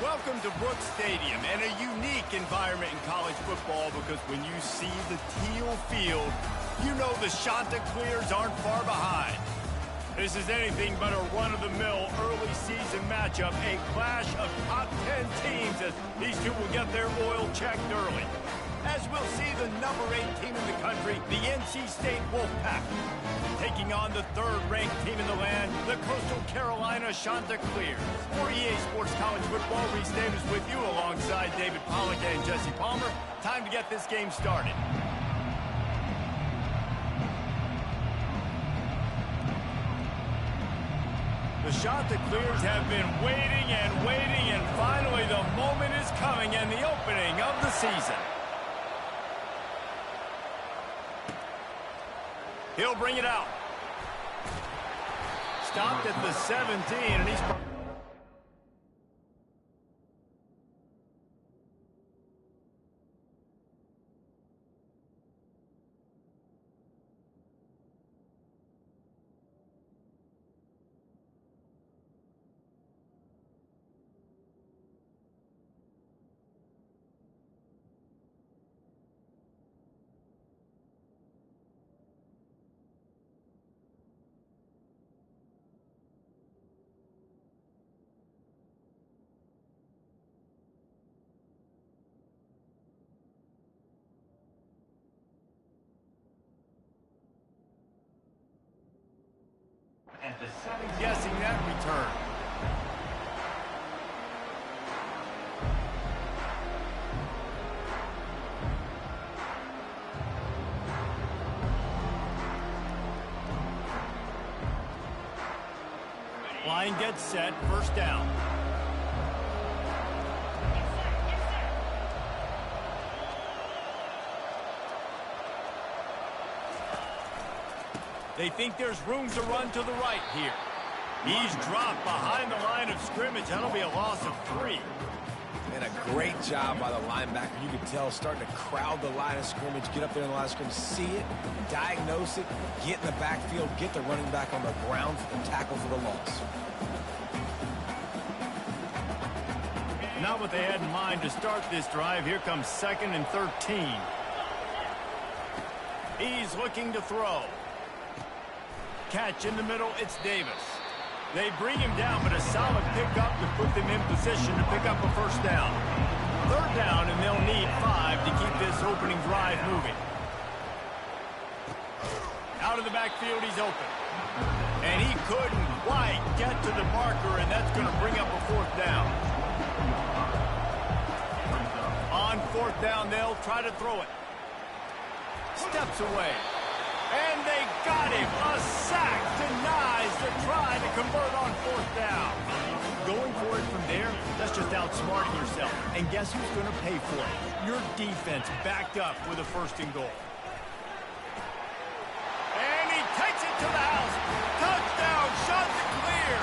Welcome to Brooks Stadium, and a unique environment in college football because when you see the teal field, you know the Chanticleers aren't far behind. This is anything but a run-of-the-mill early season matchup, a clash of top 10 teams as these two will get their oil checked early. As we'll see the number 8 team in the country, the NC State Wolfpack, taking on the third-ranked team in the land, the Coastal Carolina Chanticleers. For EA Sports College Football, Reese Davis with you alongside David Pollack and Jesse Palmer. Time to get this game started. The Chanticleers have been waiting and finally the moment is coming and the opening of the season. He'll bring it out. Stopped at the 17, and he's... At the 7, guessing that return. Line gets set, first down. They think there's room to run to the right here. He's dropped behind the line of scrimmage. That'll be a loss of 3. And a great job by the linebacker. You can tell starting to crowd the line of scrimmage, get up there in the line of scrimmage, see it, diagnose it, get in the backfield, get the running back on the ground for the tackle for the loss. Not what they had in mind to start this drive. Here comes 2nd and 13. He's looking to throw. Catch in the middle, it's Davis. They bring him down, but a solid pickup to put them in position to pick up a first down. 3rd down, and they'll need 5 to keep this opening drive moving. Out of the backfield, he's open. And he couldn't quite get to the marker, and that's going to bring up a 4th down. On 4th down, they'll try to throw it. Steps away. And they got him. A sack denies the try to convert on 4th down. Going for it from there, that's just outsmarting yourself. And guess who's going to pay for it? Your defense backed up with a 1st and goal. And he takes it to the house. Touchdown, Chanticleer.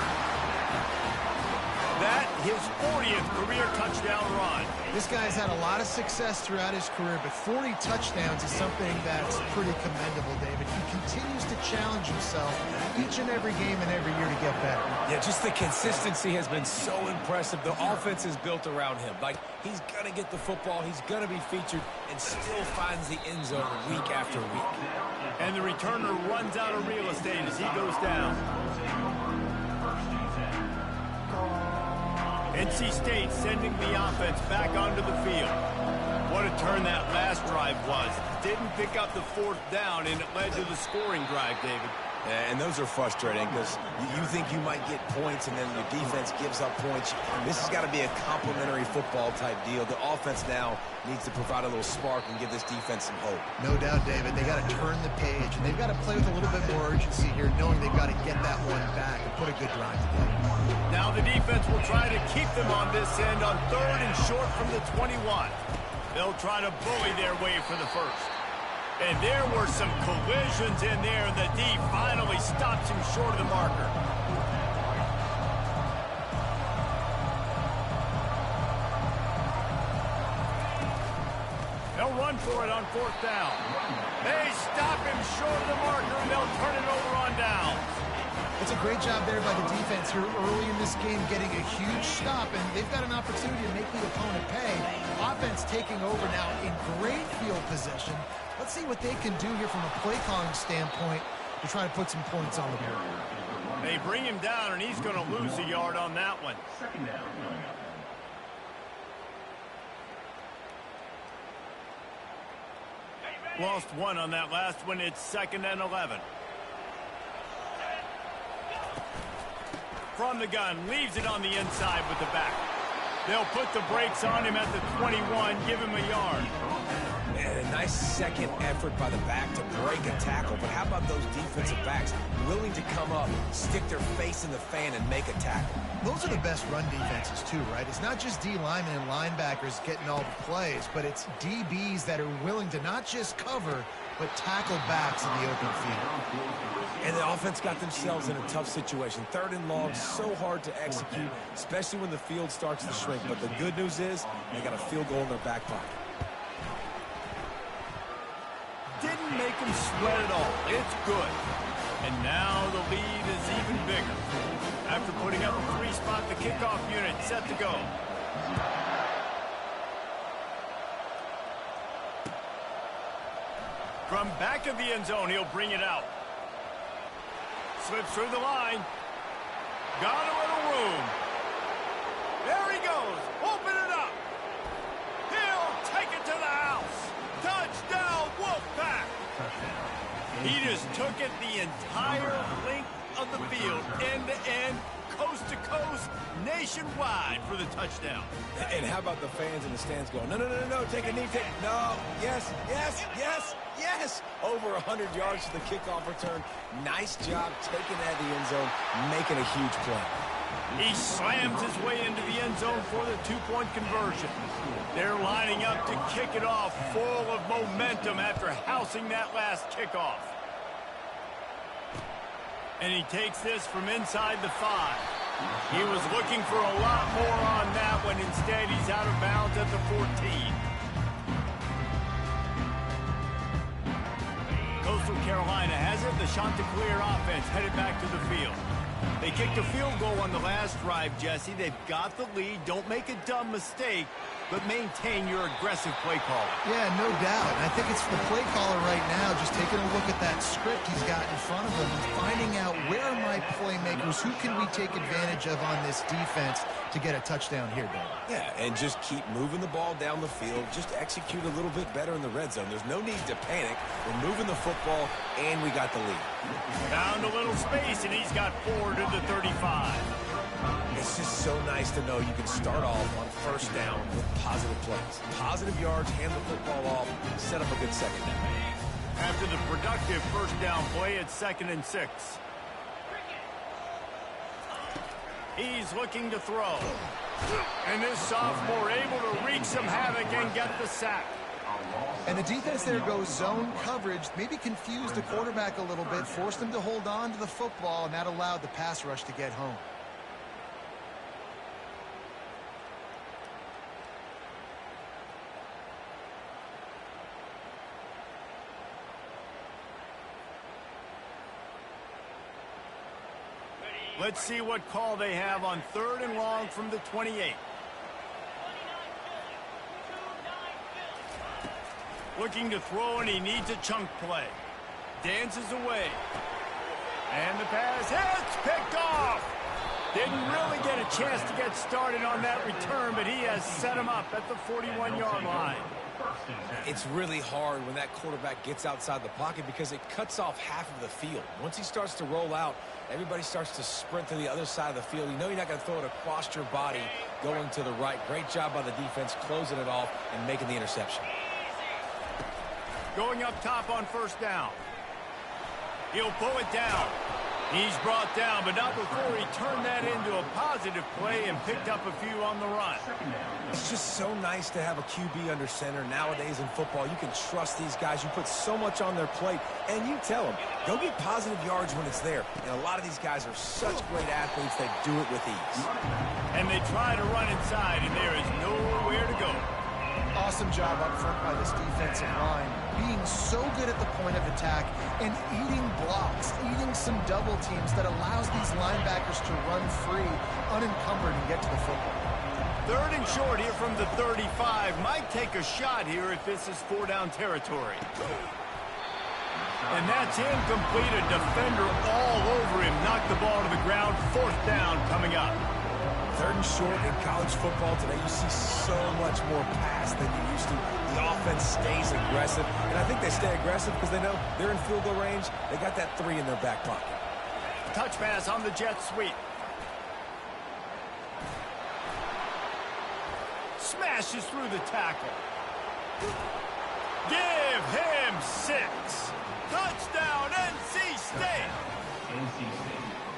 That, his 40th career touchdown run. This guy's had a lot of success throughout his career, but 40 touchdowns is something that's pretty commendable, David. He continues to challenge himself each and every game and every year to get better. Yeah, just the consistency has been so impressive. The offense is built around him. Like, he's going to get the football, he's going to be featured, and still finds the end zone week after week. And the returner runs out of real estate as he goes down. NC State sending the offense back onto the field. What a turn that last drive was. Didn't pick up the 4th down, and it led to the scoring drive, David. Yeah, and those are frustrating because you think you might get points, and then your defense gives up points. This has got to be a complementary football type deal. The offense now needs to provide a little spark and give this defense some hope. No doubt, David. They got to turn the page, and they've got to play with a little bit more urgency here, knowing they've got to get that one back and put a good drive together. Now the defense will try to keep them on this end on 3rd and short from the 21. They'll try to bully their way for the 1st. And there were some collisions in there, and the D finally stops him short of the marker. They'll run for it on 4th down. They stop him short of the marker, and they'll turn it over on downs. It's a great job there by the defense here early in this game, getting a huge stop, and they've got an opportunity to make the opponent pay. Offense taking over now in great field position. Let's see what they can do here from a play calling standpoint to try to put some points on the board. They bring him down, and he's going to lose a yard on that one. Second down. Lost one on that last one. It's 2nd and 11. From the gun, leaves it on the inside with the back. They'll put the brakes on him at the 21, give him a yard. And a nice second effort by the back to break a tackle. But how about those defensive backs willing to come up, stick their face in the fan, and make a tackle? Those are the best run defenses, too, right? It's not just D linemen and linebackers getting all the plays, but it's DBs that are willing to not just cover, but tackle backs in the open field. And the offense got themselves in a tough situation. 3rd and long, so hard to execute, especially when the field starts to shrink. But the good news is they got a field goal in their back pocket. Didn't make him sweat at all. It's good. And now the lead is even bigger. After putting up a 3-spot, the kickoff unit set to go. From back of the end zone, he'll bring it out. Slips through the line. Got a little room. There he goes. Open it up. He'll take it to the house. Touchdown, Wolfpack. He just took it the entire length of the field, end to end, coast to coast, nationwide for the touchdown. And how about the fans in the stands going, no, no, no, no, take a knee, no, yes, yes, yes, yes. Over 100 yards to the kickoff return. Nice job taking that to the end zone, making a huge play. He slams his way into the end zone for the 2-point conversion. They're lining up to kick it off, full of momentum after housing that last kickoff. And he takes this from inside the 5. He was looking for a lot more on that one. Instead, he's out of bounds at the 14. Coastal Carolina has it. The Chanticleer offense headed back to the field. They kicked a field goal on the last drive, Jesse. They've got the lead. Don't make a dumb mistake, but maintain your aggressive play call. Yeah, no doubt. And I think it's the play caller right now just taking a look at that script he's got in front of him and finding out where are my playmakers, who can we take advantage of on this defense to get a touchdown here, Dave. Yeah, and just keep moving the ball down the field. Just execute a little bit better in the red zone. There's no need to panic. We're moving the football, and we got the lead. Found a little space, and he's got 4 to the 35. It's just so nice to know you can start off on 1st down with positive plays. Positive yards, hand the football off, set up a good 2nd down. After the productive 1st down play, it's 2nd and 6. He's looking to throw. And this sophomore able to wreak some havoc and get the sack. And the defense there goes zone coverage, maybe confused the quarterback a little bit, forced him to hold on to the football, and that allowed the pass rush to get home. Let's see what call they have on 3rd and long from the 28. Looking to throw, and he needs a chunk play. Dances away. And the pass hits, picked off. Didn't really get a chance to get started on that return, but he has set him up at the 41-yard line. It's really hard when that quarterback gets outside the pocket because it cuts off half of the field. Once he starts to roll out, everybody starts to sprint to the other side of the field. You know you're not going to throw it across your body going to the right. Great job by the defense closing it off and making the interception. Going up top on 1st down. He'll pull it down. He's brought down, but not before he turned that into a positive play and picked up a few on the run. It's just so nice to have a QB under center. Nowadays in football, you can trust these guys. You put so much on their plate, and you tell them, go get positive yards when it's there. And a lot of these guys are such great athletes that do it with ease. And they try to run inside, and there is nowhere to go. Awesome job up front by this defensive line, being so good at the point of attack and eating blocks, eating some double teams that allows these linebackers to run free, unencumbered, and get to the football. 3rd and short here from the 35. Might take a shot here if this is 4-down territory. And that's incomplete. A defender all over him. Knocked the ball to the ground. 4th down coming up. 3rd and short in college football today. You see so much more pass than you used to. The offense stays aggressive. And I think they stay aggressive because they know they're in field goal range. They got that 3 in their back pocket. Touch pass on the jet sweep. Smashes through the tackle. Give him 6. Touchdown, NC State.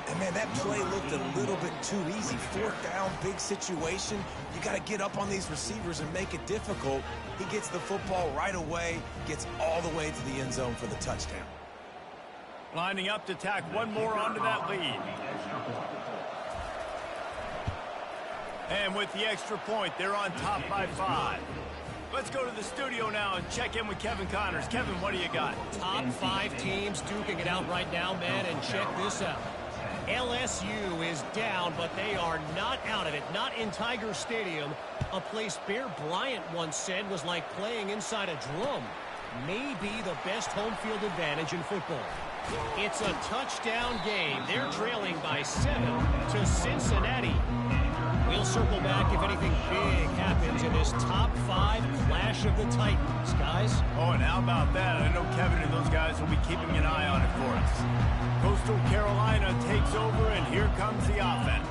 And, man, that play looked a little bit too easy. 4th down, big situation. You got to get up on these receivers and make it difficult. He gets the football right away, gets all the way to the end zone for the touchdown. Lining up to tack one more onto that lead. And with the extra point, they're on top by 5. Let's go to the studio now and check in with Kevin Connors. Kevin, what do you got? Top 5 teams duking it out right now, man, and check this out. LSU is down, but they are not out of it. Not in Tiger Stadium, a place Bear Bryant once said was like playing inside a drum. Maybe the best home field advantage in football. It's a touchdown game. They're trailing by 7 to Cincinnati. We'll circle back if anything big happens in this top 5 clash of the Titans, guys. Oh, and how about that? I know Kevin and those guys will be keeping an eye on it for us. Coastal Carolina takes over, and here comes the offense.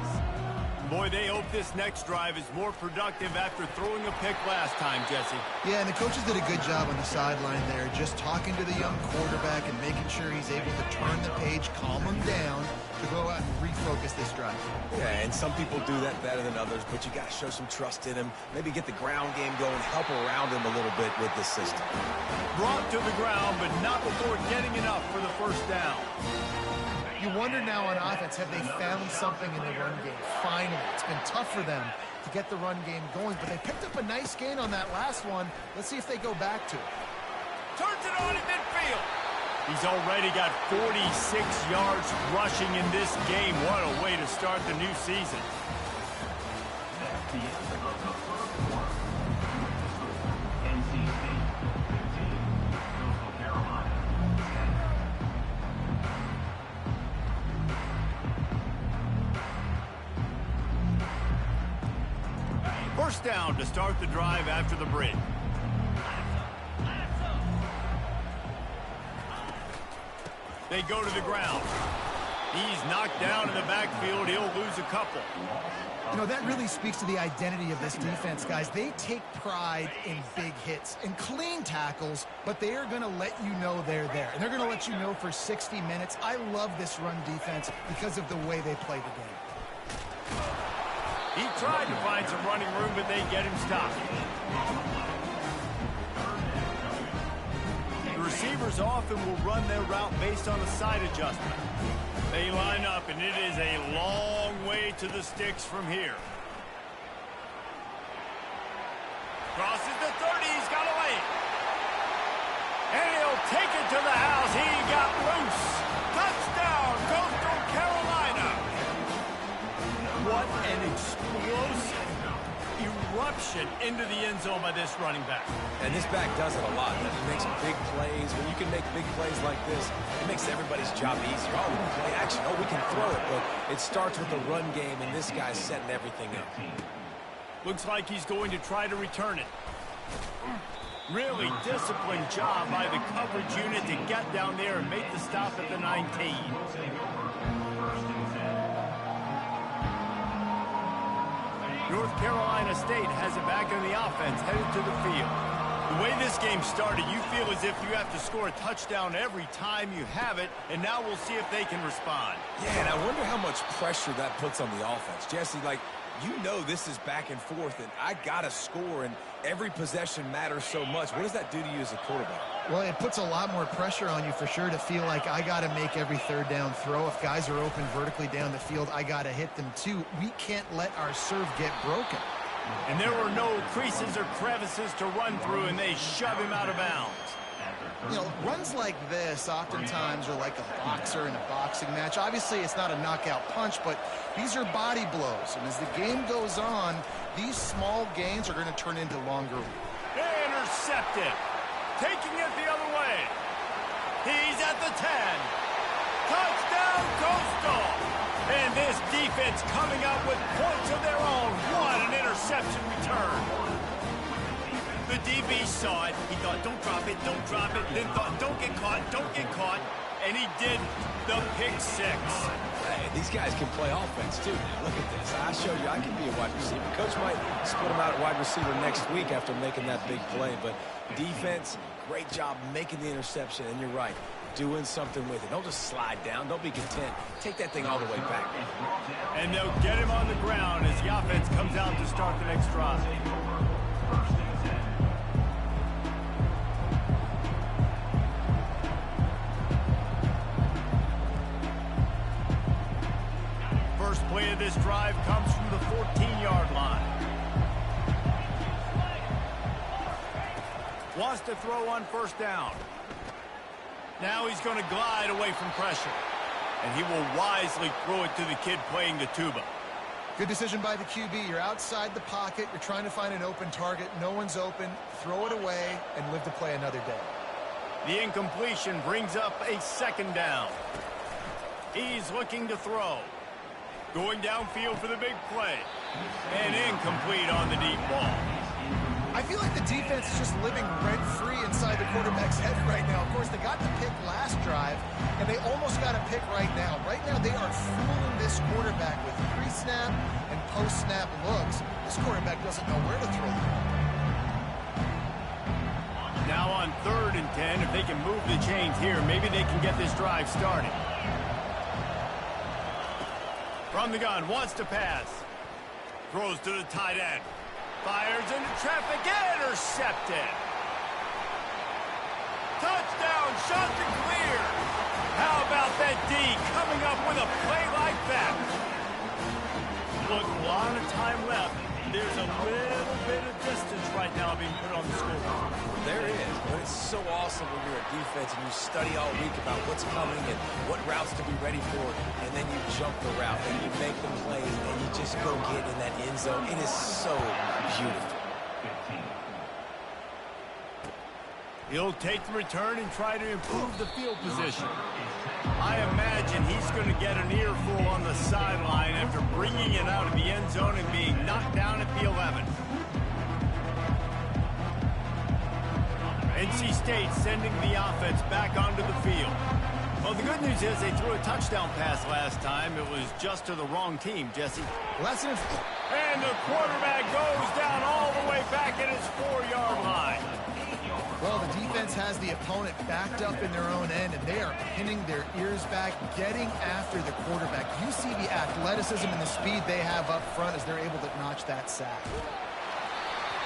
Boy, they hope this next drive is more productive after throwing a pick last time, Jesse. Yeah, and the coaches did a good job on the sideline there, just talking to the young quarterback and making sure he's able to turn the page, calm him down, to go out and refocus this drive. Yeah, and some people do that better than others, but you got to show some trust in him. Maybe get the ground game going, help around him a little bit with this system. Brought to the ground, but not before getting enough for the 1st down. You wonder now on offense, have they found something in the run game? Finally, it's been tough for them to get the run game going, but they picked up a nice gain on that last one. Let's see if they go back to it. Turns it on in midfield. He's already got 46 yards rushing in this game. What a way to start the new season. First down to start the drive after the break. They go to the ground. He's knocked down in the backfield. He'll lose a couple. You know, that really speaks to the identity of this defense, guys. They take pride in big hits and clean tackles, but they are going to let you know they're there. And they're going to let you know for 60 minutes. I love this run defense because of the way they play the game. He tried to find some running room, but they get him stopped. The receivers often will run their route based on a side adjustment. They line up, and it is a long way to the sticks from here. Crosses the 30, he's got a lane. And he'll take it to the house. He got loose. Touchdown, Coastal Carolina. What an explosive eruption into the end zone by this running back. And this back does it a lot. He makes big plays. When you can make big plays like this, it makes everybody's job easier. Oh, we can play action. Oh, we can throw it. But it starts with the run game, and this guy's setting everything up. Looks like he's going to try to return it. Really disciplined job by the coverage unit to get down there and make the stop at the 19. North Carolina State has it back in the offense, headed to the field. The way this game started, you feel as if you have to score a touchdown every time you have it, and now we'll see if they can respond. Yeah, and I wonder how much pressure that puts on the offense. Jesse, like, you know this is back and forth, and I got to score, and every possession matters so much. What does that do to you as a quarterback? Well, it puts a lot more pressure on you for sure to feel like I got to make every third down throw. If guys are open vertically down the field, I got to hit them too. We can't let our serve get broken. And there were no creases or crevices to run through, and they shove him out of bounds. You know, runs like this oftentimes are like a boxer in a boxing match. Obviously, it's not a knockout punch, but these are body blows. And as the game goes on, these small gains are going to turn into longer. Intercepted. Taking it the other way. He's at the 10. Touchdown, Coastal. And this defense coming up with points of their own. What an interception return. The DB saw it. He thought, don't drop it, don't drop it. Then thought, don't get caught, don't get caught. And he did the pick six. Hey, these guys can play offense, too. Now, look at this. I showed you I can be a wide receiver. Coach might split him out at wide receiver next week after making that big play. But defense, great job making the interception. And you're right, doing something with it. Don't just slide down. Don't be content. Take that thing all the way back. And they'll get him on the ground as the offense comes out to start the next drive. First play of this drive comes from the 14-yard line. Wants to throw on first down. Now he's going to glide away from pressure. And he will wisely throw it to the kid playing the tuba. Good decision by the QB. You're outside the pocket. You're trying to find an open target. No one's open. Throw it away and live to play another day. The incompletion brings up a second down. He's looking to throw. Going downfield for the big play. And incomplete on the deep ball. I feel like the defense is just living rent-free inside the quarterback's head right now. Of course, they got the pick last drive, and they almost got a pick right now. Right now, they are fooling this quarterback with pre-snap and post-snap looks. This quarterback doesn't know where to throw the ball. Now on 3rd and 10, if they can move the chains here, maybe they can get this drive started. From the gun, wants to pass. Throws to the tight end. Fires into traffic, intercepted. Touchdown, shot to clear. How about that D coming up with a play like that? Look, a lot of time left. There's a little bit of distance right now being put on the scoreboard. There is, but it's so awesome when you're a defense and you study all week about what's coming and what routes to be ready for, and then you jump the route and you make the plays and you just go get in that end zone. It is so beautiful. He'll take the return and try to improve the field position. I imagine he's going to get an earful on the sideline after bringing it out of the end zone and being knocked down at the 11. NC State sending the offense back onto the field. Well, the good news is they threw a touchdown pass last time. It was just to the wrong team, Jesse. Well, that's an... And the quarterback goes down all the way back at his 4-yard line. Well, the defense has the opponent backed up in their own end, and they are pinning their ears back, getting after the quarterback. You see the athleticism and the speed they have up front as they're able to notch that sack.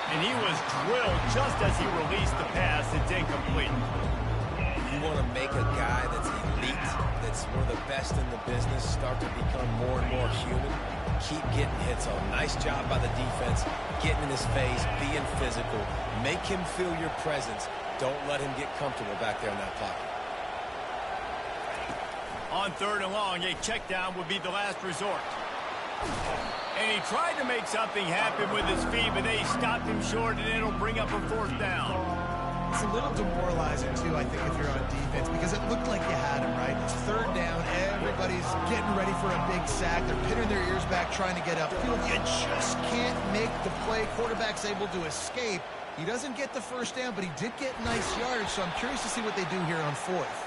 And he was drilled just as he released the pass. It's incomplete. You want to make a guy that's elite, that's one of the best in the business, start to become more and more human. Keep getting hits on. Nice job by the defense, getting in his face, being physical. Make him feel your presence. Don't let him get comfortable back there in that pocket. On 3rd and long, a check down would be the last resort. And he tried to make something happen with his feet, but they stopped him short, and it'll bring up a 4th down. It's a little demoralizing, too, I think, if you're on defense, because it looked like you had him, right? It's 3rd down. Everybody's getting ready for a big sack. They're pinning their ears back, trying to get upfield. You just can't make the play. Quarterback's able to escape. He doesn't get the 1st down, but he did get nice yardage, so I'm curious to see what they do here on 4th.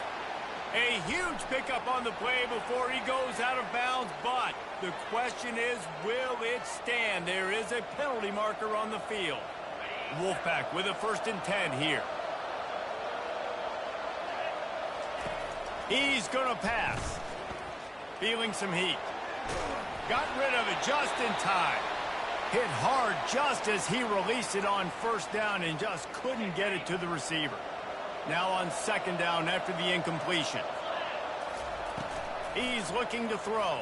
A huge pickup on the play before he goes out of bounds, but the question is, will it stand? There is a penalty marker on the field. Wolfpack with a 1st and 10 here. He's going to pass. Feeling some heat. Got rid of it just in time. Hit hard just as he released it on 1st down and just couldn't get it to the receiver. Now on 2nd down after the incompletion. He's looking to throw.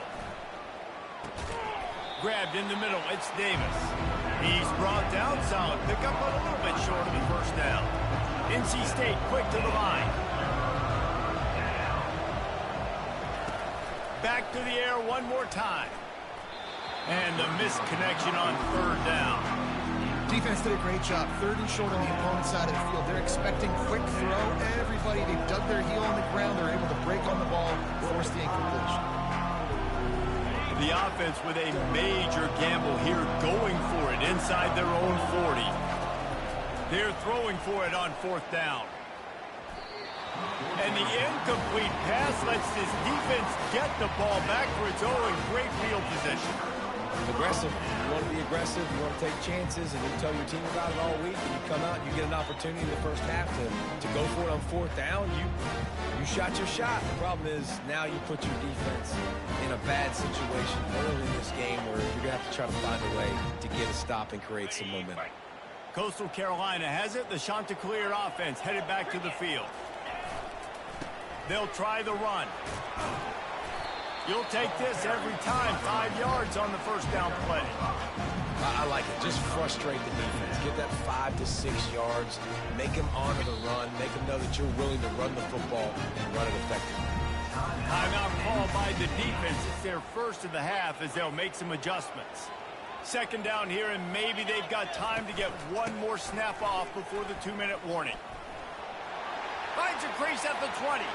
Grabbed in the middle. It's Davis. He's brought down solid. Pick up a little bit short of the first down. NC State quick to the line. Back to the air one more time. And the missed connection on third down. Defense did a great job. Third and short on the opponent's side of the field. They're expecting quick throw. Everybody, they dug their heel on the ground. They're able to break on the ball, force the incompletion. The offense with a major gamble here, going for it inside their own 40. They're throwing for it on fourth down. And the incomplete pass lets this defense get the ball back for its own. Great field position. Aggressive. You want to be aggressive. You want to take chances, and you tell your team about it all week. And you come out, and you get an opportunity in the first half to go for it on fourth down. You shot your shot. The problem is now you put your defense in a bad situation early in this game where you're going to have to try to find a way to get a stop and create some momentum. Coastal Carolina has it. The Chanticleer offense headed back to the field. They'll try the run. You'll take this every time. 5 yards on the first down play. I like it. Just frustrate the defense. Get that 5 to 6 yards. Make them honor the run. Make them know that you're willing to run the football and run it effectively. Timeout called by the defense. It's their first of the half as they'll make some adjustments. Second down here, and maybe they've got time to get one more snap off before the 2-minute warning. Finds a crease at the 20.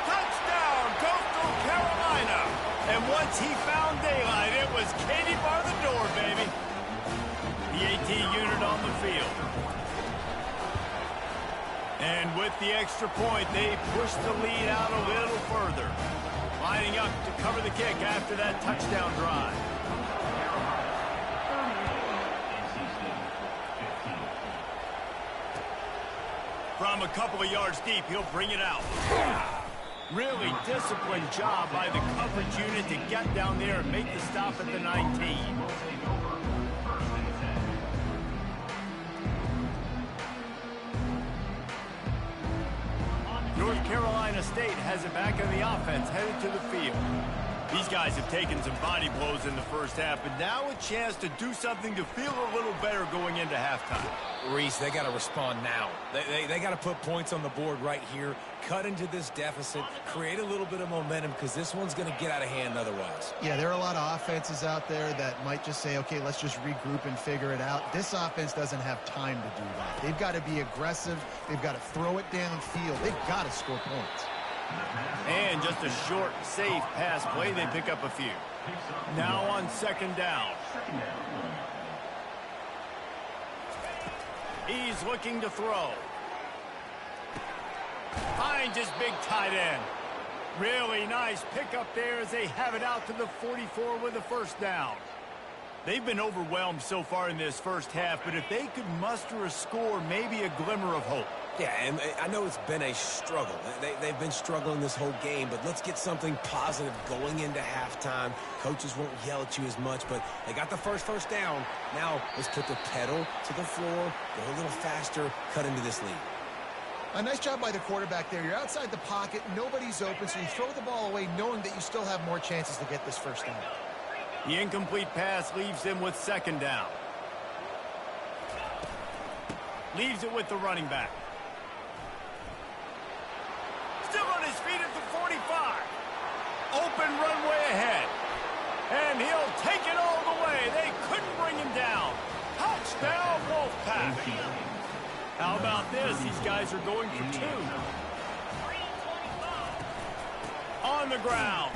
Touchdown, Coastal Carolina. And once he found daylight, it was Katie bar the door, baby. The AT unit on the field. And with the extra point, they push the lead out a little further. Lining up to cover the kick after that touchdown drive. From a couple of yards deep, he'll bring it out. Really disciplined job by the coverage unit to get down there and make the stop at the 19. North Carolina State has it back on the offense, headed to the field. These guys have taken some body blows in the first half, but now a chance to do something to feel a little better going into halftime. Reese, they got to respond now. They got to put points on the board right here, cut into this deficit, create a little bit of momentum because this one's going to get out of hand otherwise. Yeah, there are a lot of offenses out there that might just say, okay, let's just regroup and figure it out. This offense doesn't have time to do that. They've got to be aggressive. They've got to throw it downfield. They've got to score points. And just a short, safe pass play. They pick up a few. Now on second down. He's looking to throw. Finds his big tight end. Really nice pickup there as they have it out to the 44 with a first down. They've been overwhelmed so far in this first half, but if they could muster a score, maybe a glimmer of hope. Yeah, and I know it's been a struggle. They've been struggling this whole game, but let's get something positive going into halftime. Coaches won't yell at you as much, but they got the first down. Now let's put the pedal to the floor, go a little faster, cut into this lead. A nice job by the quarterback there. You're outside the pocket, nobody's open, so you throw the ball away knowing that you still have more chances to get this first down. The incomplete pass leaves them with second down. Leaves it with the running back. Still on his feet at the 45. Open runway ahead. And he'll take it all the way. They couldn't bring him down. Touchdown, Wolfpack. How about this? These guys are going for two. On the ground.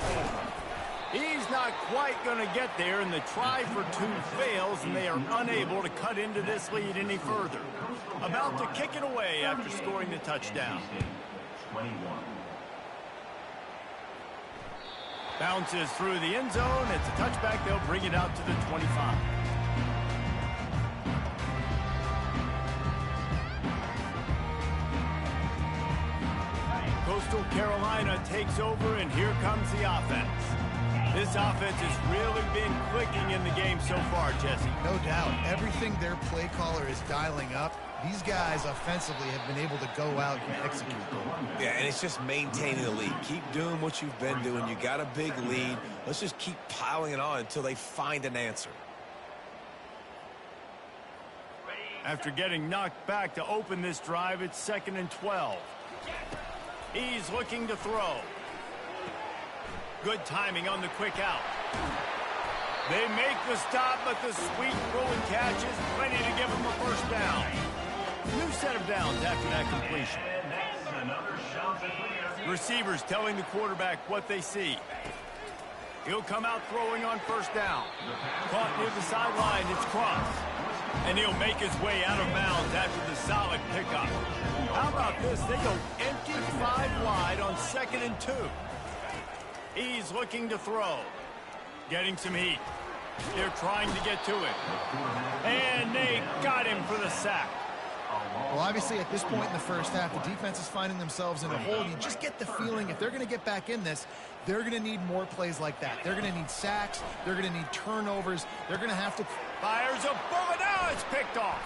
He's not quite going to get there, and the try for two fails, and they are unable to cut into this lead any further. About to kick it away after scoring the touchdown. Bounces through the end zone. It's a touchback. They'll bring it out to the 25. Coastal Carolina takes over, and here comes the offense. This offense has really been clicking in the game so far, Jesse. No doubt. Everything their play caller is dialing up, these guys offensively have been able to go out and execute. Yeah, and it's just maintaining the lead. Keep doing what you've been doing. You got a big lead. Let's just keep piling it on until they find an answer. After getting knocked back to open this drive, it's 2nd and 12. He's looking to throw. Good timing on the quick out. They make the stop, but the sweet throw and catch is plenty to give them a first down. New set of downs after that completion. Receivers telling the quarterback what they see. He'll come out throwing on first down. Caught near the sideline, it's Cross. And he'll make his way out of bounds after the solid pickup. How about this? They go empty 5 wide on 2nd and 2. He's looking to throw. Getting some heat. They're trying to get to it. And they got him for the sack. Well, obviously, at this point in the first half, the defense is finding themselves in a hole. You just get the feeling if they're going to get back in this, they're going to need more plays like that. They're going to need sacks. They're going to need turnovers. They're going to have to... Fires a bullet. Now it's picked off.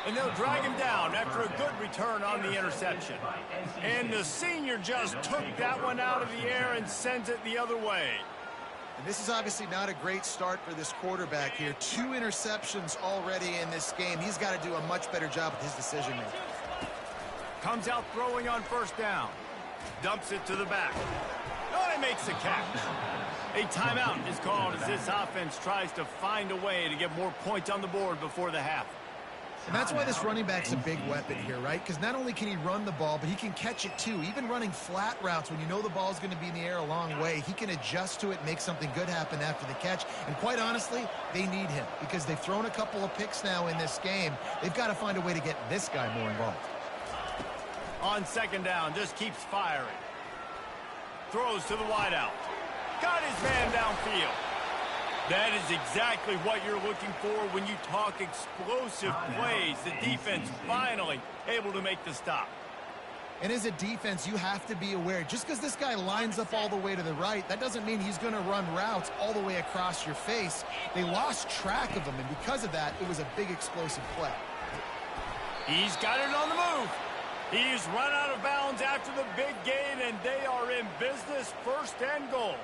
And they'll drag him down after a good return on the interception. And the senior just took that one out of the air and sends it the other way. And this is obviously not a great start for this quarterback here. 2 interceptions already in this game. He's got to do a much better job with his decision-making. Comes out throwing on first down. Dumps it to the back. Oh, he makes the catch. A timeout is called as this offense tries to find a way to get more points on the board before the half. And that's why this running back's a big weapon here, right? Because not only can he run the ball, but he can catch it too. Even running flat routes when you know the ball's going to be in the air a long way, he can adjust to it, make something good happen after the catch. And quite honestly, they need him because they've thrown a couple of picks now in this game. They've got to find a way to get this guy more involved. On 2nd down, just keeps firing. Throws to the wideout. Got his man downfield. That is exactly what you're looking for when you talk explosive plays. The defense finally able to make the stop. And as a defense, you have to be aware, just because this guy lines up all the way to the right, that doesn't mean he's going to run routes all the way across your face. They lost track of him, and because of that, it was a big explosive play. He's got it on the move. He's run out of bounds after the big gain, and they are in business, 1st and goal.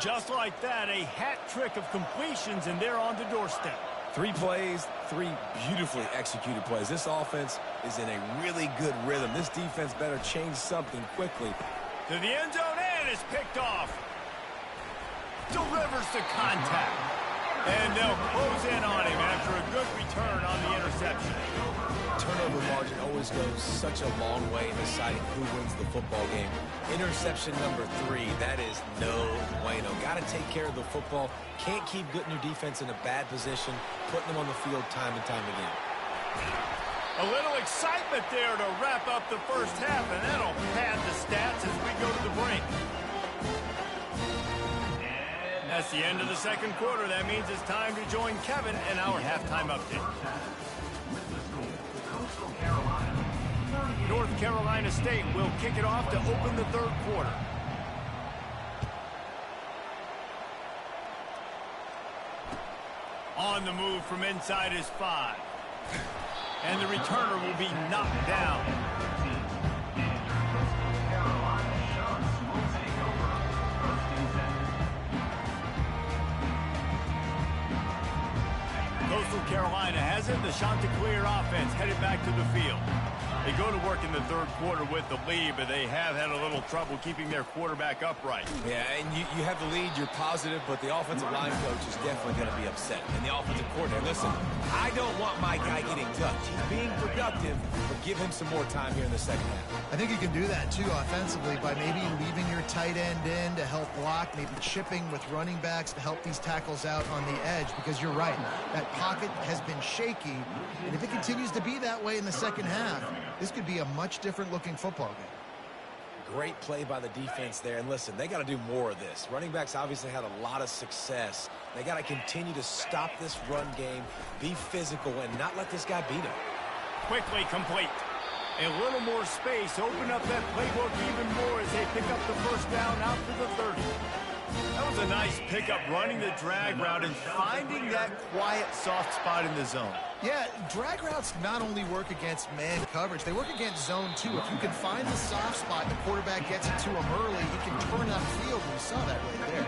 Just like that, a hat trick of completions, and they're on the doorstep. 3 plays, 3 beautifully executed plays. This offense is in a really good rhythm. This defense better change something quickly. To the end zone, and it's picked off. Delivers the contact. And they'll close in on him after a good return on the interception. Turnover margin always goes such a long way in deciding who wins the football game. Interception number 3, that is no bueno. Got to take care of the football. Can't keep putting your defense in a bad position, putting them on the field time and time again. A little excitement there to wrap up the first half, and that'll pad the stats as we go to the break. That's the end of the 2nd quarter. That means it's time to join Kevin in our halftime update. North Carolina State will kick it off to open the 3rd quarter. On the move from inside his 5. And the returner will be knocked down. Coastal Carolina has it. The Chanticleer offense headed back to the field. They go to work in the 3rd quarter with the lead, but they have had a little trouble keeping their quarterback upright. Yeah, and you have the lead, you're positive, but the offensive line coach is definitely going to be upset. And the offensive coordinator, listen, I don't want my guy getting touched. He's being productive, but give him some more time here in the 2nd half. I think you can do that, too, offensively, by maybe leaving your tight end in to help block, maybe chipping with running backs to help these tackles out on the edge, because you're right. That pocket has been shaky, and if it continues to be that way in the 2nd half, this could be a much different-looking football game. Great play by the defense there. And listen, they got to do more of this. Running backs obviously had a lot of success. They got to continue to stop this run game, be physical, and not let this guy beat them. Quickly complete. A little more space. Open up that playbook even more as they pick up the first down out to the 30. That was a nice pickup, running the drag route and finding that quiet, soft spot in the zone. Yeah, drag routes not only work against man coverage, they work against zone too. If you can find the soft spot, the quarterback gets it to him early, he can turn upfield, and we saw that right there.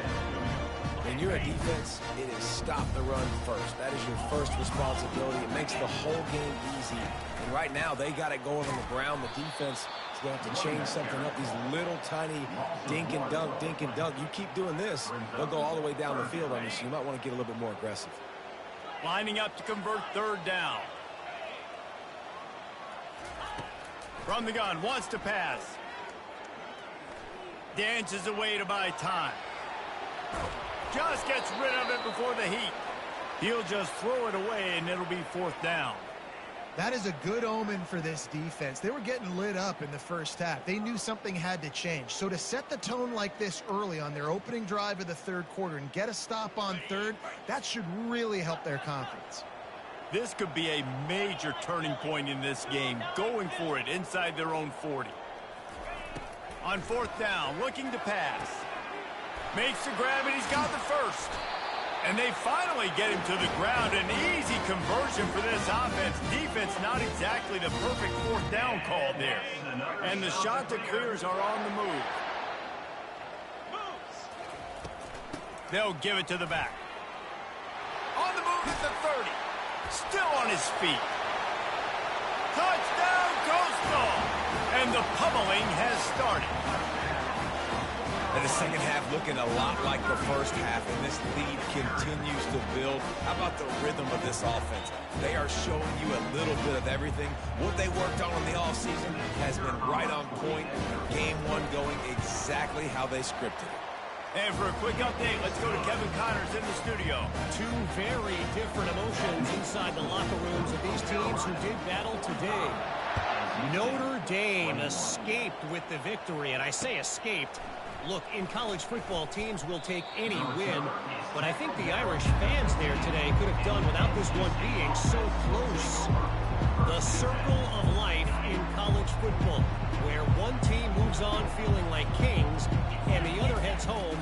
When you're a defense, it is stop the run first. That is your first responsibility. It makes the whole game easy. And right now, they got it going on the ground. The defense is going to have to change something up. These little tiny dink and dunk, dink and dunk. You keep doing this, they'll go all the way down the field on you, so you might want to get a little bit more aggressive. Lining up to convert third down. From the gun, wants to pass. Dances away to buy time. Just gets rid of it before the heat. He'll just throw it away, and it'll be fourth down. That is a good omen for this defense. They were getting lit up in the first half. They knew something had to change. So to set the tone like this early on their opening drive of the third quarter and get a stop on third, that should really help their confidence. This could be a major turning point in this game, going for it inside their own 40. On fourth down, looking to pass. Makes the grab, and he's got the first. And they finally get him to the ground. An easy conversion for this offense. Defense not exactly the perfect fourth down call there. And the Chanticleers are on the move. They'll give it to the back. On the move at the 30. Still on his feet. Touchdown, Coastal! And the pummeling has started. And the second half looking a lot like the first half, and this lead continues to build. How about the rhythm of this offense? They are showing you a little bit of everything. What they worked on in the offseason has been right on point. Game one going exactly how they scripted it. And for a quick update, let's go to Kevin Connors in the studio. Two very different emotions inside the locker rooms of these teams who did battle today. Notre Dame escaped with the victory, and I say escaped. Look, in college football, teams will take any win, but I think the Irish fans there today could have done without this one being so close. The circle of life in college football, where one team moves on feeling like kings, and the other heads home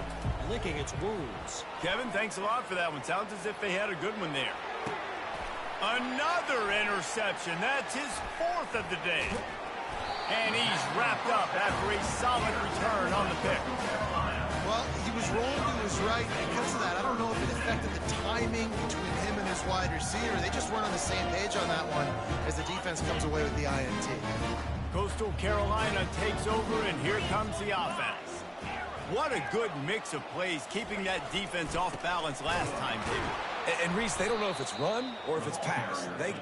licking its wounds. Kevin, thanks a lot for that one. Sounds as if they had a good one there. Another interception. That's his fourth of the day. And he's wrapped up after a solid return on the pick. Well, he was rolling to his right. Because of that, I don't know if it affected the timing between him and his wide receiver. They just weren't on the same page on that one as the defense comes away with the INT. Coastal Carolina takes over, and here comes the offense. What a good mix of plays, keeping that defense off balance last time, too. And Reese, they don't know if it's run or if it's pass. They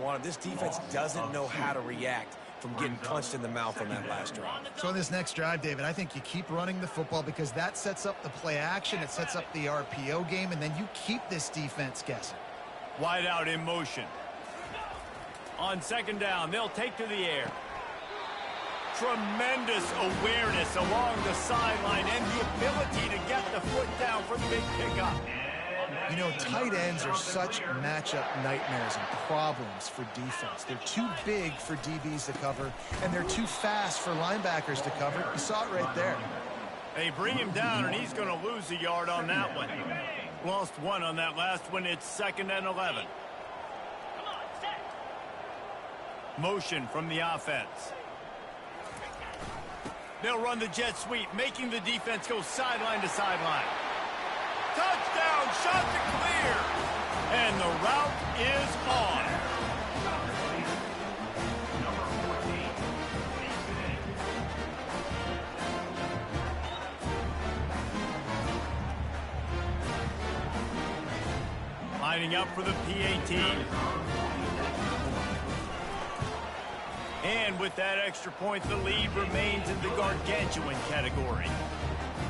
wanted. This defense doesn't know how to react from getting punched in the mouth on that last drive. So on this next drive, David, I think you keep running the football because that sets up the play action, it sets up the RPO game, and then you keep this defense guessing. Wide out in motion. On second down, they'll take to the air. Tremendous awareness along the sideline and the ability to get the foot down for the big pickup. You know, tight ends are such matchup nightmares and problems for defense. They're too big for DBs to cover, and they're too fast for linebackers to cover. You saw it right there. They bring him down, and he's going to lose a yard on that one. Lost one on that last one. It's 2nd and 11. Motion from the offense. They'll run the jet sweep, making the defense go sideline to sideline. Touchdown, shot to clear. And the route is on. Lining up for the PAT. And with that extra point, the lead remains in the gargantuan category.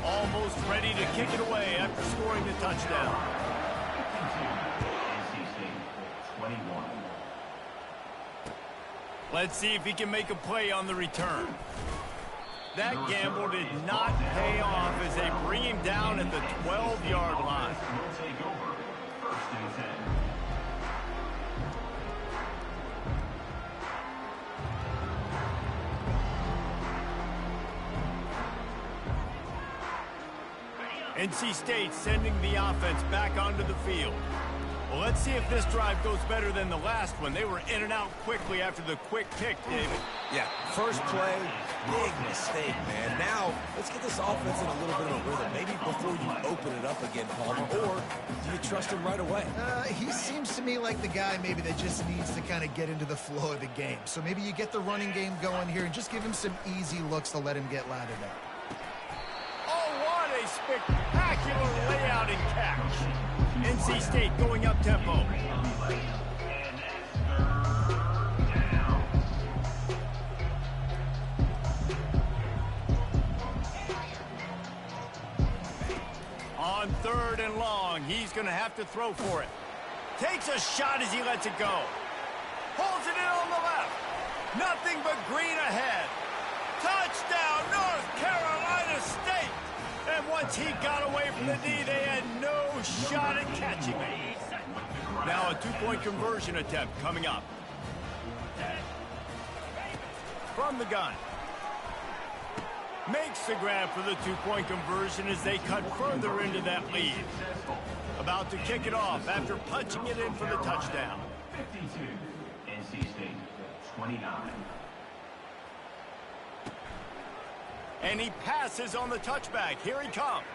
Almost ready to kick it away after scoring the touchdown. Let's see if he can make a play on the return. That gamble did not pay off as they bring him down at the 12-yard line. NC State sending the offense back onto the field. Well, let's see if this drive goes better than the last one. They were in and out quickly after the quick pick, David. Yeah, first play, big mistake, man. Now, let's get this offense in a little bit of a rhythm. Maybe before you open it up again, Palmer, or do you trust him right away? He seems to me like the guy maybe that just needs to kind of get into the flow of the game. So maybe you get the running game going here and just give him some easy looks to let him get lathered up. Oh, what a spectacular layout and catch. NC State going up tempo. On 3rd and long, he's going to have to throw for it. Takes a shot as he lets it go. Holds it in on the left. Nothing but green ahead. Touchdown, North Carolina State. And once he got away from the knee, they had no shot at catching him. Now a 2-point conversion attempt coming up. From the gun. Makes the grab for the 2-point conversion as they cut further into that lead. About to kick it off after punching it in for the touchdown. 52, NC State, 29. And he passes on the touchback. Here he comes.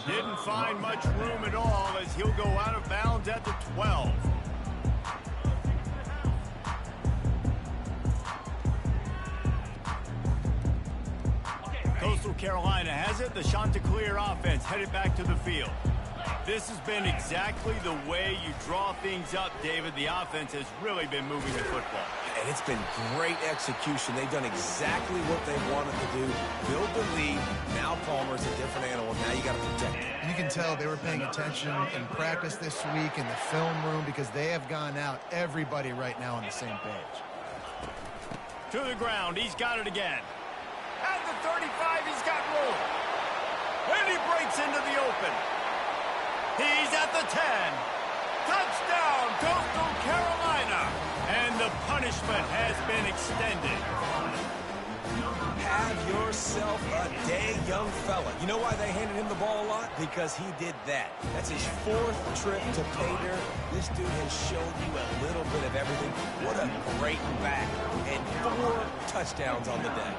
Didn't find much room at all as he'll go out of bounds at the 12. Coastal Carolina has it. The Chanticleer offense headed back to the field. This has been exactly the way you draw things up, David. The offense has really been moving the football. And it's been great execution. They've done exactly what they wanted to do. Build the lead. Now Palmer's a different animal. Now you got to protect it. You can tell they were paying attention in practice this week in the film room because they have gone out, everybody right now on the same page. To the ground. He's got it again. At the 35, he's got room. And he breaks into the open. He's at the 10. Touchdown, Coastal Carolina. And the punishment has been extended. Have yourself a day, young fella. You know why they handed him the ball a lot? Because he did that. That's his 4th trip to pay dirt. This dude has shown you a little bit of everything. What a great back. And 4 touchdowns on the day.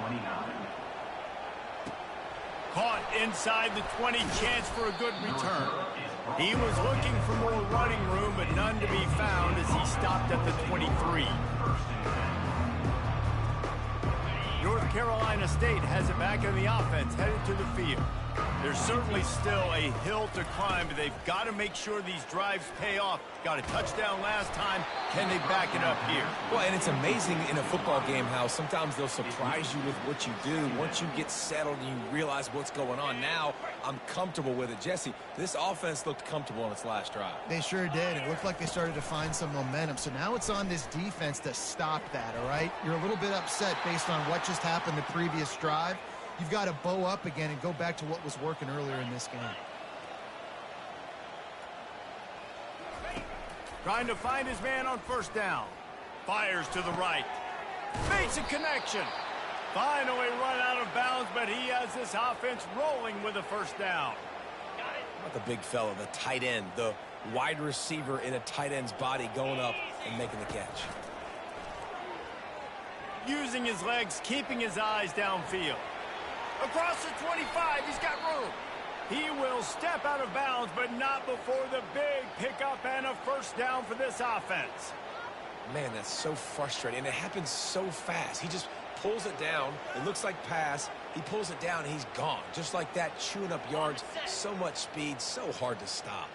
29. Caught inside the 20, chance for a good return. He was looking for more running room, but none to be found as he stopped at the 23. North Carolina State has it back in the offense, headed to the field. There's certainly still a hill to climb, but they've got to make sure these drives pay off. Got a touchdown last time. Can they back it up here? Well, and it's amazing in a football game how sometimes they'll surprise you with what you do. Once you get settled and you realize what's going on, now I'm comfortable with it. Jesse, this offense looked comfortable on its last drive. They sure did. It looked like they started to find some momentum. So now it's on this defense to stop that, all right? You're a little bit upset based on what just happened the previous drive. You've got to bow up again and go back to what was working earlier in this game. Trying to find his man on 1st down. Fires to the right. Makes a connection. Finally run out of bounds, but he has this offense rolling with a 1st down. Not the big fella, the tight end, the wide receiver in a tight end's body going up and making the catch. Using his legs, keeping his eyes downfield. Across the 25, he's got room. He will step out of bounds, but not before the big pickup and a 1st down for this offense. Man, that's so frustrating, and it happens so fast. He just pulls it down. It looks like pass. He pulls it down, and he's gone. Just like that, chewing up yards. So much speed, so hard to stop.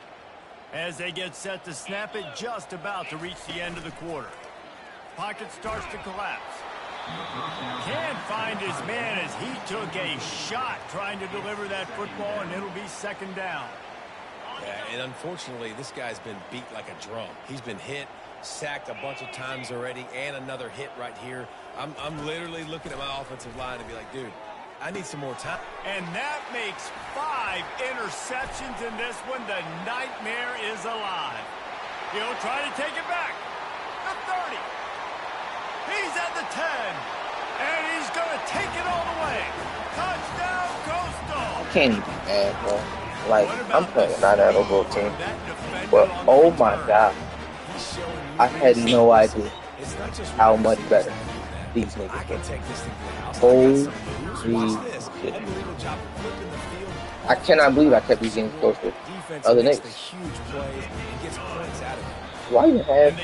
As they get set to snap it, just about to reach the end of the quarter. Pocket starts to collapse. Can't find his man as he took a shot trying to deliver that football, and it'll be 2nd down. Yeah, and unfortunately, this guy's been beat like a drum. He's been hit, sacked a bunch of times already and another hit right here. I'm literally looking at my offensive line and be like, dude, I need some more time. And that makes 5 interceptions in this one. The nightmare is alive. He'll try to take it back. The 30. He's at the 10. And he's going to take it all the way. Touchdown, Coastal. I can't even add, bro. Like, I'm playing not an overall team. But, oh my God. I had no idea how much better these niggas were. Holy shit. I cannot believe I kept these games close with other niggas. Why you have...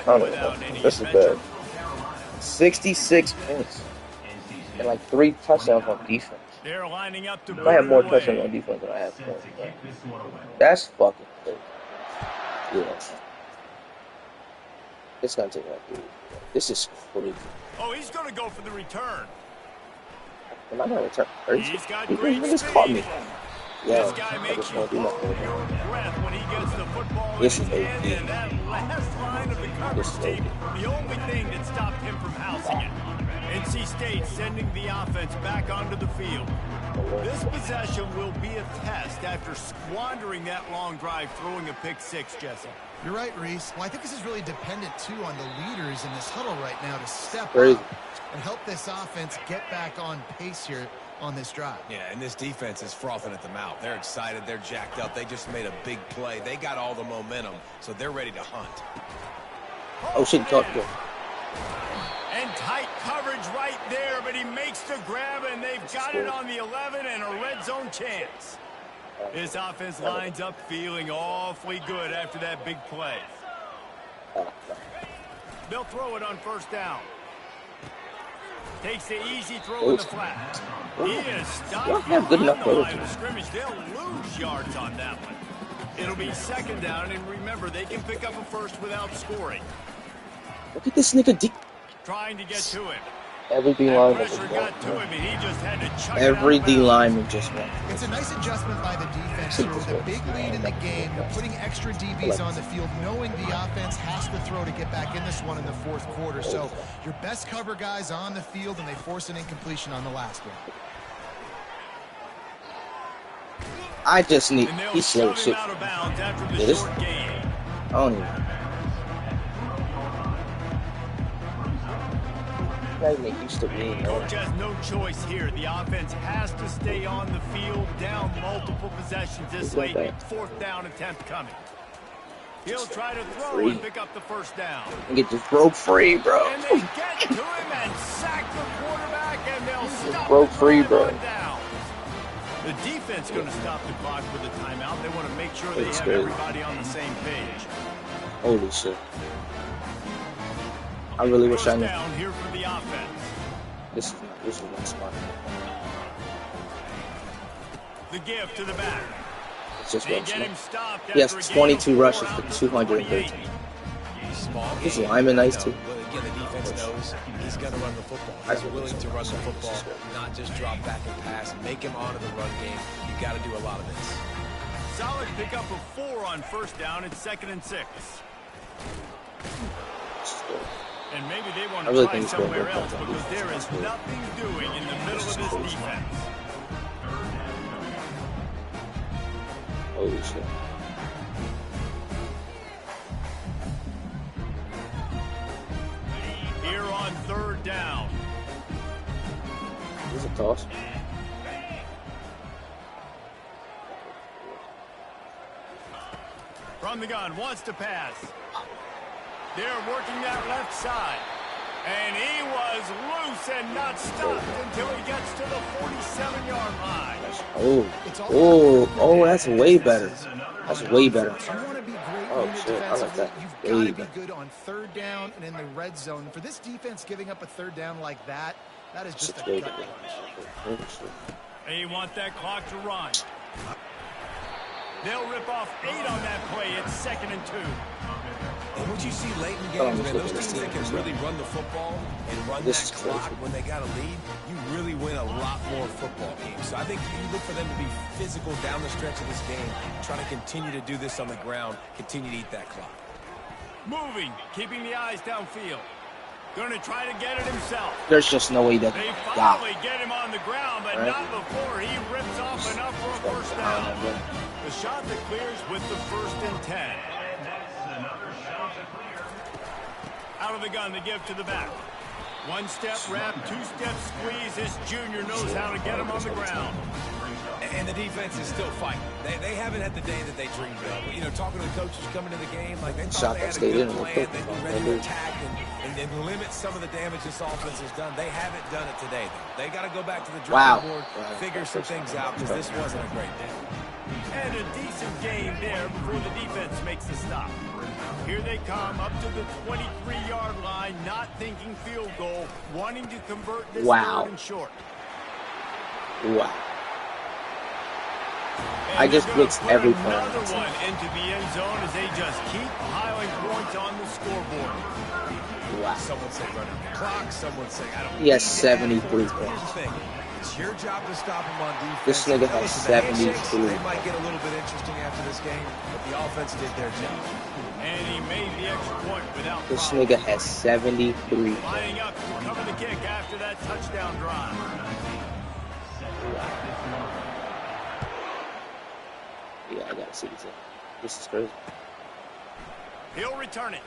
I don't know. This is good. 66 points. And like 3 touchdowns on defense. They're lining up to I have more touchdowns on defense than I have points. That's fucking crazy. Yeah. It's gonna take like 3. This is crazy. Oh, he's gonna go for the return. Am I gonna return? He's got great He just caught me. Yeah, this guy I makes just you want to do hold nothing. your breath when he gets the football This in is his hand, OP. and that last line of the coverage tape, the only thing that stopped him from housing it. NC State sending the offense back onto the field. This possession will be a test after squandering that long drive, throwing a pick 6, Jesse. You're right, Reese. Well, I think this is really dependent, too, on the leaders in this huddle right now to step Crazy. up and help this offense get back on pace here on this drive. Yeah, and this defense is frothing at the mouth. They're excited. They're jacked up. They just made a big play. They got all the momentum, so they're ready to hunt. Oh shit, talk to him. And tight coverage right there, but he makes the grab, and they've got it on the 11 and a red zone chance. This offense lines up feeling awfully good after that big play. They'll throw it on first down. Takes the easy throw in the flat. He is stopped have good enough behind the line coverage. of scrimmage. They'll lose yards on that one. It'll be second down, and remember, they can pick up a first without scoring. Look at this nigga deep. Trying to get to him. Every D That lineman pressure just got to won. him, and he just had to chuck Every it out D of bounds. lineman just won. It's a nice adjustment by the defense here with a big lead in the game. You're putting extra DBs on the field, knowing the offense has to throw to get back in this one in the fourth quarter. So your best cover guys on the field, and they force an incompletion on the last one. I just need. And they'll He's slow shove as him shit. out of bounds after the Yeah, this- short gain. I don't even. Guys make used to me. Coach has no choice here. The offense has to stay on the field, down multiple possessions this late. Fourth down attempt coming. He'll try to throw and pick up the first down. And get just broke free, bro. And they get to him and sack the quarterback, and they'll stop broke the free, drive bro. on down. The defense going to stop the clock with a timeout. They want to make sure they That's have good. everybody on the same page. Holy shit. I really wish I First knew. down here for the offense. This is not smart. The give to the back. It's just They one get smart. him stopped He has after a gain 22 of rushes 4 for out to 213. 28. Small His game, lineman nice, you too. know, but again, the defense knows he's going to run the football. He's willing to run the football, not just drop back and pass. Make him onto the run game. You got to do a lot of this. Solid pickup of 4 on first down. It's 2nd and 6. And maybe they want I to really try think he's going somewhere to else go because there is back. nothing doing in the middle of this defense. Holy shit. Here on third down. This is a toss. From the gun, wants to pass. They're working that left side. And he was loose and not stopped until he gets to the 47-yard line. Oh, that's way better. That's way better. You want to be great Oh, unit shit, I like defensively. that. You've Way got to be better. good on third down and in the red zone. For this defense, giving up a third down like that, that is just It's a way gut better. punch. Holy shit. They want that clock to run. They'll rip off 8 on that play. It's 2nd and 2. And what you see late in games, man, those teams that can really run the football and run This that is clock crazy. when they got a lead, you really win a lot more football games. So I think you look for them to be physical down the stretch of this game, try to continue to do this on the ground, continue to eat that clock. Moving, keeping the eyes downfield. Going to try to get it himself. There's just no way that They finally get him on the ground, but not before he rips off enough for a first down. The shot that clears with the 1st and 10. And that's another shot to clear. Out of the gun, they give to the back. One-step wrap, two-step squeeze. This junior knows how to get him on the ground. And the defense is still fighting. They haven't had the day that they dreamed of. You know, talking to the coaches coming to the game, like they thought they had a good plan. They'd be ready to attack and limit some of the damage this offense has done. They haven't done it today, though. They got to go back to the drawing board, figure some things out, because this wasn't a great day. And a decent game there before the defense makes the stop. Here they come up to the 23-yard line, not thinking field goal, wanting to convert this 3rd and short. Wow. And I just blitzed every play. Another one into the end zone as they just keep piling points on the scoreboard. Wow. Someone say running the clock. Someone say I don't. He has 73 points. points. It's your job to stop him on defense. This nigga has 73. They might get a little bit interesting after this game, but the offense did their job. And he made the extra point without This problem. nigga has 73. Lining up to cover the kick after that touchdown drive. Yeah, I gotta see this. This is crazy. He'll return it.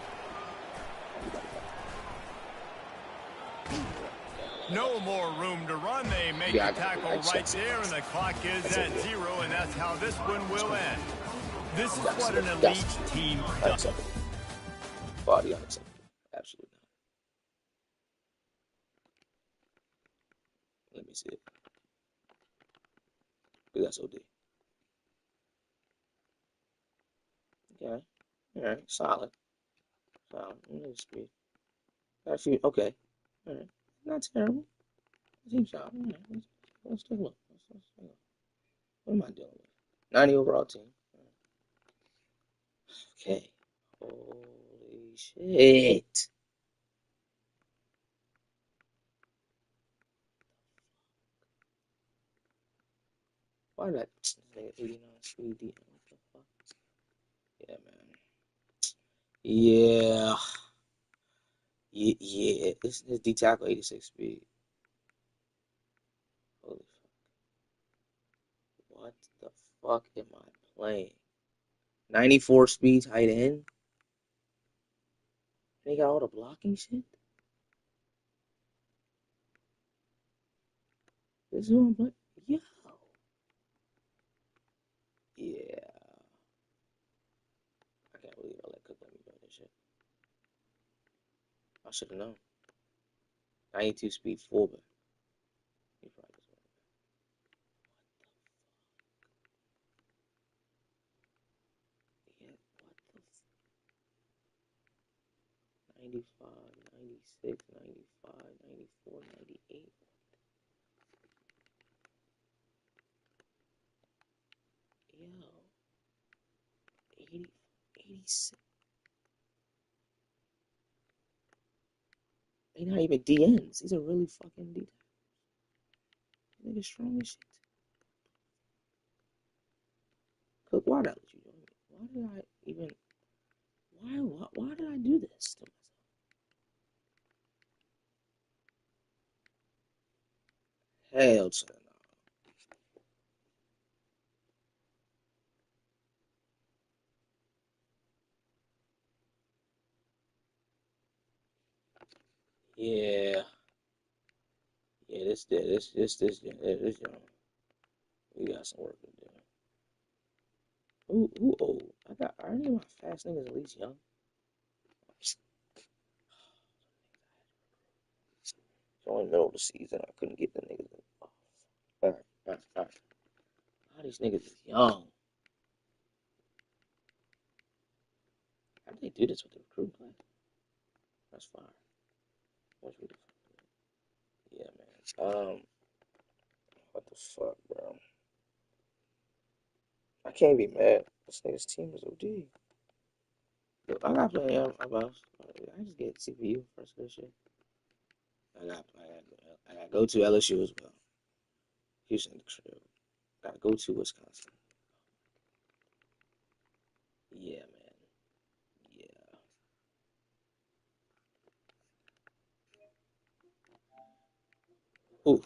No more room to run. They make the tackle right there, and the clock is at 0, and that's how this one will end. This is what an elite team does. Body unacceptable. Absolutely not. Let me see it. That's OD. Okay. Alright. Solid. Speed. Got a few. Okay. Alright. Not terrible. Team shot. Alright. Let's take a look. Let's take a look. What am I dealing with? 90 overall team. Okay. Holy shit. Why did I 89 speed? What the fuck? Yeah, man. Yeah. Yeah. This D tackle 86 speed. Holy fuck. What the fuck am I playing? 94 speed tight end? And he got all the blocking shit? This is who I'm playing? Yo. Yeah. I can't believe I let Cook let me do this shit. I should have known. 92 speed fullback. He probably just went. Yeah, what the 95, 96, 95, 94, 98. Yo. 80, 86. They're not even DNs. These are really fucking D. Nigga strong as shit. Cook, why did I let you do it? Why did I even... Why did I do this to myself? Hell to the no. Yeah. Yeah, this young. We got some work to do. Who old? I need my fast niggas at least young. It's only middle of the season. I couldn't get the niggas. Alright. All these niggas is young. How did they do this with the recruit class? That's fine. What's really fun? Yeah, man. What the fuck, bro? I can't be mad. This nigga's team is OD. Look, I gotta play about. I just get CPU first for this shit. I got go to LSU as well. Houston, the crib. Gotta go to Wisconsin. Yeah, man. Yeah. Ooh.